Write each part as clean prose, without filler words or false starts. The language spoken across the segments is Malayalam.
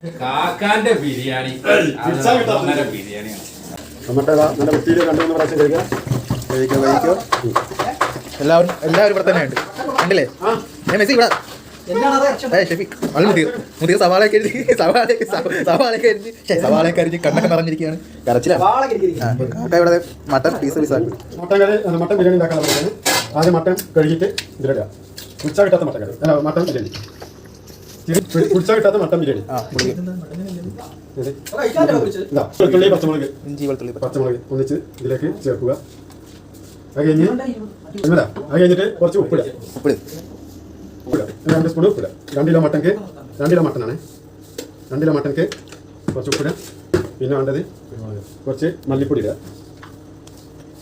കാക്കാന്റെ ബിരിയാണി ബിരിയാണിയാണ്. നല്ല വൃത്തിയിൽ 2-3 പ്രാവശ്യം കഴിക്കുക. എല്ലാവരും ഇവിടെ തന്നെ ഉണ്ട്. കണ്ടില്ലേ മെസ്സി ഇവിടെ മുതിർ സവാളയൊക്കെ അരിഞ്ഞ് കണ്ണൊക്കെ നിറഞ്ഞിരിക്കുകയാണ്. കാക്ക ഇവിടെ മട്ടൻ പീസാക്കി. മട്ടൻ ബിരിയാണി ഉണ്ടാക്കാൻ ആദ്യം മട്ടൻ കഴുകിയിട്ട് ഇതിലിടുക. കുച്ച കിട്ടാത്ത മട്ടൻ കറി അല്ല മട്ടൻ ബിരിയാണി. കുച്ച കിട്ടാത്ത മട്ടൻ ബിരിയാണി. വെളുത്തുള്ളി പച്ചമുളക് ഒന്നിച്ച് ഇതിലേക്ക് ചേർക്കുക. അത് കഴിഞ്ഞിട്ട് കുറച്ച് ഉപ്പിടുക. 2 സ്പൂൺ ഉപ്പിടുക. 2 കിലോ മട്ടൻക്ക് 2 കിലോ മട്ടനാണ്. 2 കിലോ മട്ടൻക്ക് കുറച്ച് ഉപ്പിടുക. പിന്നെ വേണ്ടത് കുറച്ച് മല്ലിപ്പൊടി ഇടുക.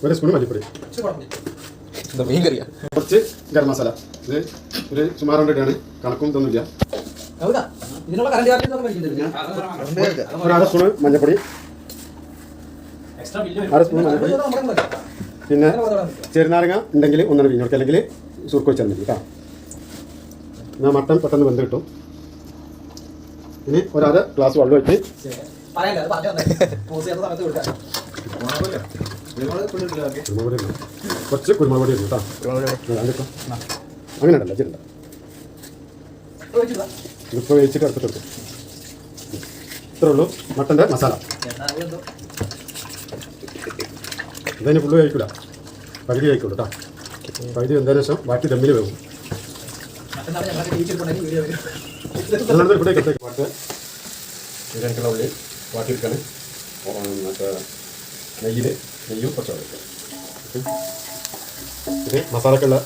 1 സ്പൂൺ മല്ലിപ്പൊടി. കുറച്ച് ഗരം മസാല. ഇത് ഒരു സുമാറ് ഇട്ടാണ്, കണക്കും ഇതൊന്നുമില്ല. 1/2 സ്പൂൺ മഞ്ഞപ്പൊടി. 1/2 സ്പൂൺ മഞ്ഞപ്പൊടി. പിന്നെ ചെറുനാരങ്ങ ഉണ്ടെങ്കിൽ 1 പിഴിഞ്ഞ് കൊടുക്കുക, അല്ലെങ്കിൽ സുർക്ക വെച്ചാൽ മതി കേട്ടോ. എന്നാൽ മട്ടൻ പെട്ടെന്ന് വെന്ത് കിട്ടും. ഇനി 1/2 ഗ്ലാസ് വെള്ളം ഒഴിച്ച് കുറച്ച് കുരുമുളക് പൊടി ഇടും കേട്ടോ. അങ്ങനെ ഉണ്ടല്ലോ ചെറുണ്ട ഇപ്പോൾ വേവിച്ചിട്ട് എടുത്തിട്ട് കൊടുക്കും. ഇത്രേ ഉള്ളൂ മട്ടൻ്റെ മസാല. ഇതിന് ഫുള്ള് കഴിക്കില്ല, പകുതി കഴിക്കുള്ളൂ കേട്ടോ. പകുതി വെന്തതിന് ശേഷം ബാക്കി ദമ്മിൽ വേവും. പാട്ട് ബിരിയാണിക്കുള്ള ഉള്ളി വാട്ടിയെടുക്കാണ്. മറ്റേ നെയ്യും പച്ചവെള്ളം. ഇത് മസാലക്കുള്ള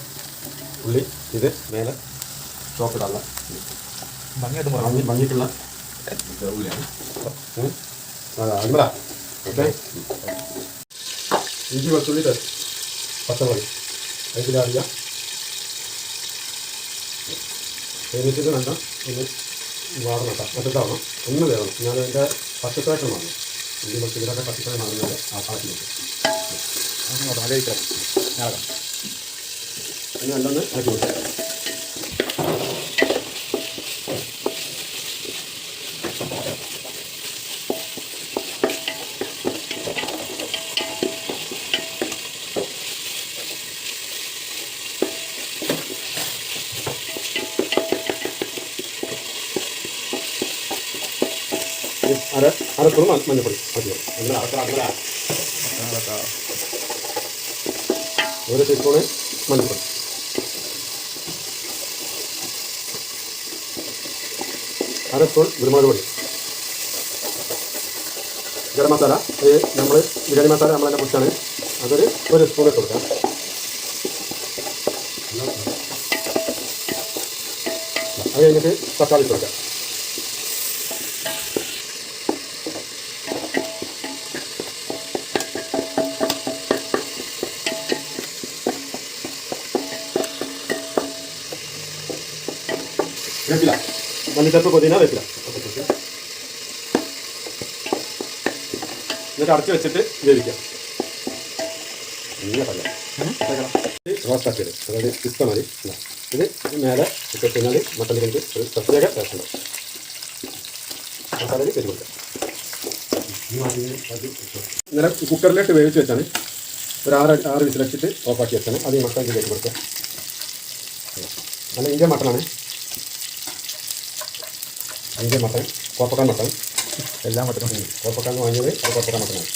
ഉള്ളി. ഇത് മേലെ ചോപ്പിടാനുള്ള ഭംഗിക്കുള്ള ഉള്ളിയാണ്. അൻപതാ. ഓക്കെ. ഇഞ്ചി വെളുത്തുള്ളി പച്ചമുളക് അതിലറിയാം. വേവിച്ചിട്ട് വേണ്ട ഒന്ന് വാടണം കേട്ടോ. മറ്റത്താവണം, ഒന്ന് വേണം. ഞാൻ അതിൻ്റെ പച്ചക്കായിട്ട് വാങ്ങും. ഇഞ്ചി വെളുത്തുള്ളിയൊക്കെ പച്ചക്കായി വാങ്ങുന്നത് ആക്കി വെക്കും. അതിന് നല്ലൊന്ന് ആക്കി വെക്കും. അര സ്പൂൺ മഞ്ഞപ്പൊടി മതി. 1 ടീസ്പൂണ് മഞ്ഞപ്പൊടി. അര സ്പൂൺ കുരുമുളക് പൊടി. ഗരം മസാല നമ്മൾ ബിരിയാണി മസാല നമ്മൾ തന്നെ പൊടിച്ചാണ്. അതൊരു 1 സ്പൂൺ ഇട്ട് കൊടുക്കാം. അത് കഴിഞ്ഞിട്ട് തക്കാളി ഇട്ട് കൊടുക്കാം. വേപ്പില, മല്ലിച്ചപ്പ്, പുതിന, വേപ്പില. എന്നിട്ട് അടച്ച് വെച്ചിട്ട് വേവിക്കാം. റോസ്റ്റാക്കിയത്, അതായത് പിസ്ത മതി. ഇത് മേലെ ഇട്ട് കഴിഞ്ഞാൽ മട്ടൻ ബിരിയാണിക്ക് ഒരു പ്രത്യേക ടേസ്റ്റ് ഉണ്ടാവും. മസാലയിൽ കരി കൊടുക്കാം. ഇന്നലെ കുക്കറിലിട്ട് വേവിച്ച് വെച്ചാണ്. ഒരു 6 വിസിലടിച്ചിട്ട് ഓഫാക്കി വെച്ചാണ്. അത് ഈ മട്ടൻ ഇതിലേക്ക് കൊടുക്കുക. നല്ല ഇന്ത്യൻ മട്ടനാണ്. ഇന്ത്യൻ മട്ടൻ, കോപ്പക്കാൻ മട്ടൻ, എല്ലാ മട്ടനും. കോപ്പക്കാൻ വാങ്ങിയത് അത് കോപ്പക്കാൻ മട്ടനാണ്.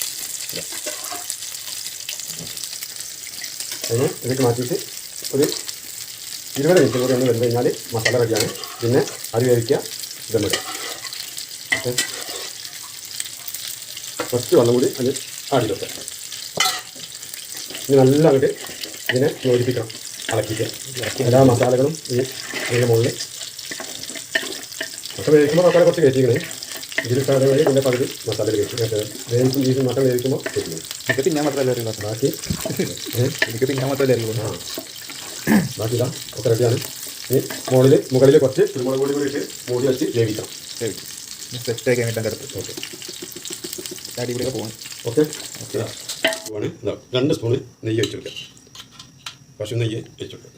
അതിന് ഇതിലേക്ക് മാറ്റിയിട്ട് ഒരു 20 മിനിറ്റ് കൂടി ഒന്ന് വെന്ത് കഴിഞ്ഞാൽ മസാല റെഡിയാണ്. പിന്നെ അരി വേവിക്കുക, ദമ്മിടുക. ഓക്കെ. കുറച്ച് വെള്ളം കൂടി അത് ആടി വെക്കുക. ഇനി നല്ല അങ്ങോട്ട് ഇതിനെ യോജിപ്പിക്കണം, ഇളക്കിയിട്ട് എല്ലാ മസാലകളും ഇതിൻ്റെ മുകളിൽ. മട്ടൻ വേവിക്കുമ്പോൾ മസാല കുറച്ച് കയറ്റിക്കണേ. ഇതിലിട്ടാതെ വഴി ഇതിൻ്റെ പകുതി മസാല വേവിക്കും. ഈ മട്ടൻ വേവിക്കുമ്പോൾ കയറ്റിക്കണം. എനിക്ക് തിന്നാൻ മാത്രമല്ല ബാക്കി എനിക്ക് തിന്നാൻ മാത്രമല്ല. ബാക്കി ഇതാ ഒക്കെ റെഡിയാണ്. ഇനി മുകളിൽ കുറച്ച് കുരുമുളക് പൊടി കൂടി ഇട്ട് മൂടി വെച്ച് വേവിക്കണം. സെറ്റാക്കി വേണ്ടിയിട്ട് അടുത്ത്. ഓക്കെ, അടിപൊളിയൊക്കെ പോകണം. Okay okay. പോവാണ്. ഇതാ 2 സ്പൂണ് നെയ്യ് വെച്ച് കൊടുക്കാം. പശു നെയ്യ് വെച്ച് കൊടുക്കാം.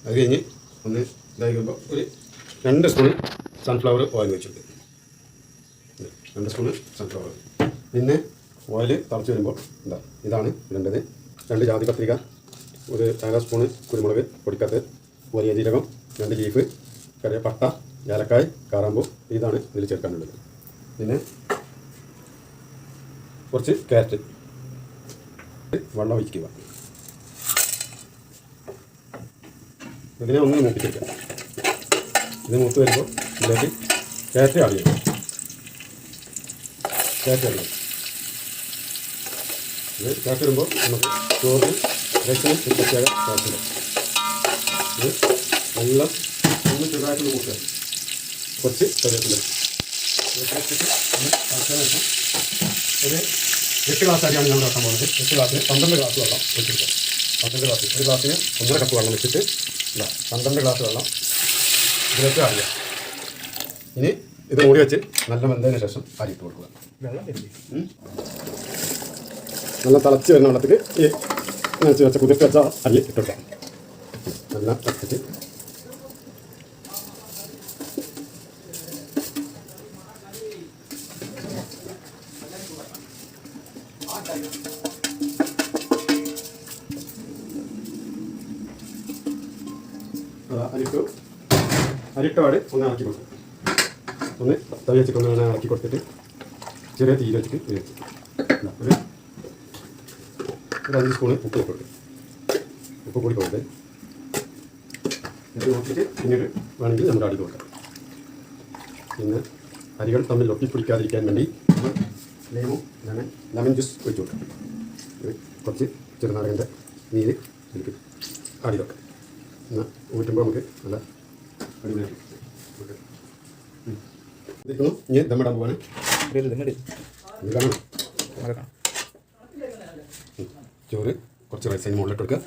അത് കഴിഞ്ഞ് ഒന്ന് ഇതായി കഴിയുമ്പോൾ ഒരു 2 സ്പൂൺ സൺഫ്ലവർ ഓയിൽ വെച്ച് കൊടുക്കുക. 2 സ്പൂണ് സൺഫ്ലവർ. പിന്നെ ഓയിൽ തിളച്ച് വരുമ്പോൾ ഇതാണ് ഇടേണ്ടത്. 2 ജാതി പത്രിക, ഒരു 1/2 സ്പൂണ് കുരുമുളക് പൊടിക്കത്ത്, വലിയ ജീരകം, 2 ലീഫ്, പട്ട, ഏലക്കായ്, കാറാമ്പൂ, ഇതാണ് ഇതിൽ ചേർക്കാനുള്ളത്. പിന്നെ കുറച്ച് ക്യാരറ്റ്, വെള്ളം ഒഴിക്കുക. ഇതിനെ ഒന്ന് മൂപ്പിച്ചെടുക്കുക. ഇത് മൂത്ത് വരുമ്പോൾ ഇതിലേക്ക് ക്യാരറ്റ് ആഡ് ചെയ്യണം. ഇത് ക്യാരറ്റ് വരുമ്പോൾ നമുക്ക് ചോറിന് റൈസിന് ഒരു പ്രത്യേക ക്യാരറ്റുണ്ട്. ഇത് എല്ലാം ഒന്ന് ചെറുതായിട്ട് മൂക്കുക. കുറച്ച് കറിവേപ്പില ഒരു 8 ഗ്ലാസ് അരിയാണ് നമ്മൾ വെക്കാൻ പോകുന്നത്. 8 ഗ്ലാസ്സിന് 12 ഗ്ലാസ് വെള്ളം വെച്ചെടുക്കുക. 12 ഗ്ലാസ്, ഒരു ഗ്ലാസ്സിന് 1.5 കപ്പ് വെള്ളം വെച്ചിട്ട് 12 ഗ്ലാസ് വെള്ളം ഇതിലേക്ക് അറിയാം. ഇനി ഇത് മൂടി വെച്ച് നല്ല വെന്തതിന് ശേഷം അരി ഇട്ട് കൊടുക്കുക. നല്ല തിളച്ച് വരുന്ന വെള്ളത്തിൽ ഈ നനച്ച് വെച്ച കുതിർത്ത് വെച്ച അരി ഇട്ടുകൊടുക്കാം. നല്ല തിളച്ചിട്ട് അരിട്ടപാട് ഒന്ന് ഇളക്കി കൊടുക്കും. ഒന്ന് തവി വെച്ചിട്ട് ഒന്ന് ഇളക്കി കൊടുത്തിട്ട് ചെറിയ തീര് വെച്ചിട്ട് ഒരു 5 സ്പൂണ് ഉപ്പ് കൊടുക്കും. ഉപ്പ് കൂടി കൊടുത്ത് ഇത് നോക്കിയിട്ട് പിന്നീട് വേണമെങ്കിൽ നമുക്ക് അടി കൊടുക്കാം. പിന്നെ അരികൾ തമ്മിൽ ഒട്ടിപ്പിടിക്കാതിരിക്കാൻ വേണ്ടി നമ്മൾ ലെമൺ ജ്യൂസ് ഒഴിച്ച് കൊടുക്കാം. കുറച്ച് ചെറുനാരകൻ്റെ നീര് എനിക്ക് അടി വെക്കാം. എന്നാൽ ഊറ്റുമ്പോൾ നമുക്ക് നല്ല അടിപൊളിയായിട്ട് ഇനി ദമ്മിടാൻ പോവാണ്. ചോറ് കുറച്ച് റൈസ് അതിന് മുകളിലിട്ട് കൊടുക്കുക.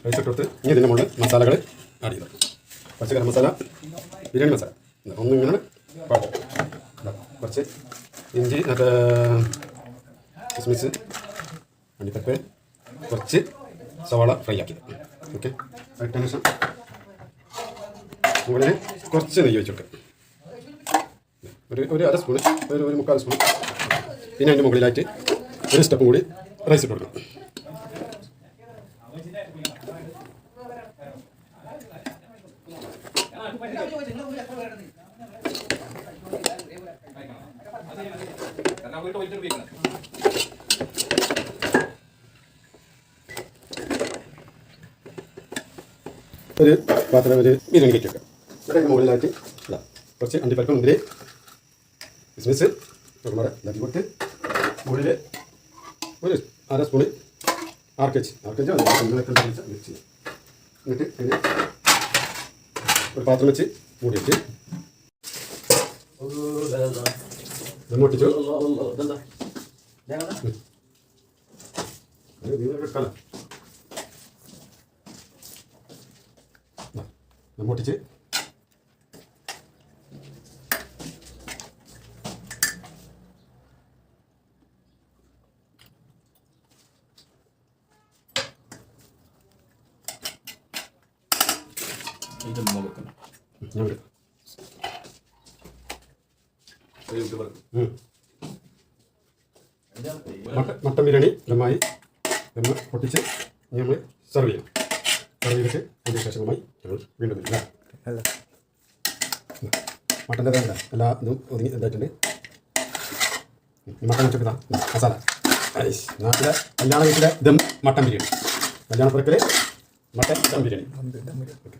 റൈസ് ഇട്ടെടുത്ത് ഇനി ഇതിൻ്റെ മുകളിൽ മസാലകൾ ആഡ് ചെയ്തു. പച്ചക്കറി മസാല, ബിരിയാണി മസാല ഒന്നിങ്ങനെ പാടും. കുറച്ച് ഇഞ്ചി, കിസ്മിസ്, അണ്ടിപ്പരിപ്പ്, കുറച്ച് സവാള ഫ്രൈ ആക്കിയത്. ഓക്കെ, അതിന് ശേഷം മുകളിൽ കുറച്ച് നെയ്യ് വെച്ച് കൊടുക്കുക. ഒരു 1/2 സ്പൂണ്, ഒരു 3/4 സ്പൂൺ. പിന്നെ അതിൻ്റെ മുകളിലായിട്ട് ഒരു സ്റ്റെപ്പും കൂടി റൈസ് ഇട്ട് കൊടുക്കണം. ഒരു പാത്രം, ഒരു ബിരിയാണി കയറ്റി വെക്കാം. ഇവിടെ മുകളിലായിട്ട് കുറച്ച് അണ്ടിപ്പരിപ്പ്, മുന്തിരി, കിസ്മിസ് നമ്മുടെ ഇതാക്കി കൊടുത്ത് മുകളിൽ ഒരു 1/2 സ്പൂണ് ആർക്കച്ച് മിക്സ്. എന്നിട്ട് അതിന് ഒരു പാത്രം വെച്ച് മൂടി വെച്ച് പൊട്ടിച്ചു. പൊട്ടിച്ച് ഞാൻ എടുക്കാം. മട്ടൻ ബിരിയാണി ദമ്മായി ദമ്മ പൊട്ടിച്ച് നമ്മൾ സെർവ് ചെയ്യണം. സെർവ് ചെയ്തിട്ട് അതിന് ശേഷമായി ഞങ്ങൾ വീണ്ടും വരില്ല. മട്ടൻ്റെ വേണ്ട എല്ലാ ഇതും ഒതുങ്ങി ഇതായിട്ടുണ്ട്. മട്ടൻ വെച്ചിട്ട് മസാല നാട്ടിലെ കല്യാണ വീട്ടിലെ ദം മട്ടൻ ബിരിയാണി, കല്യാണപ്പുറക്കിലെ മട്ടൻ ദം ബിരിയാണി. ഓക്കെ.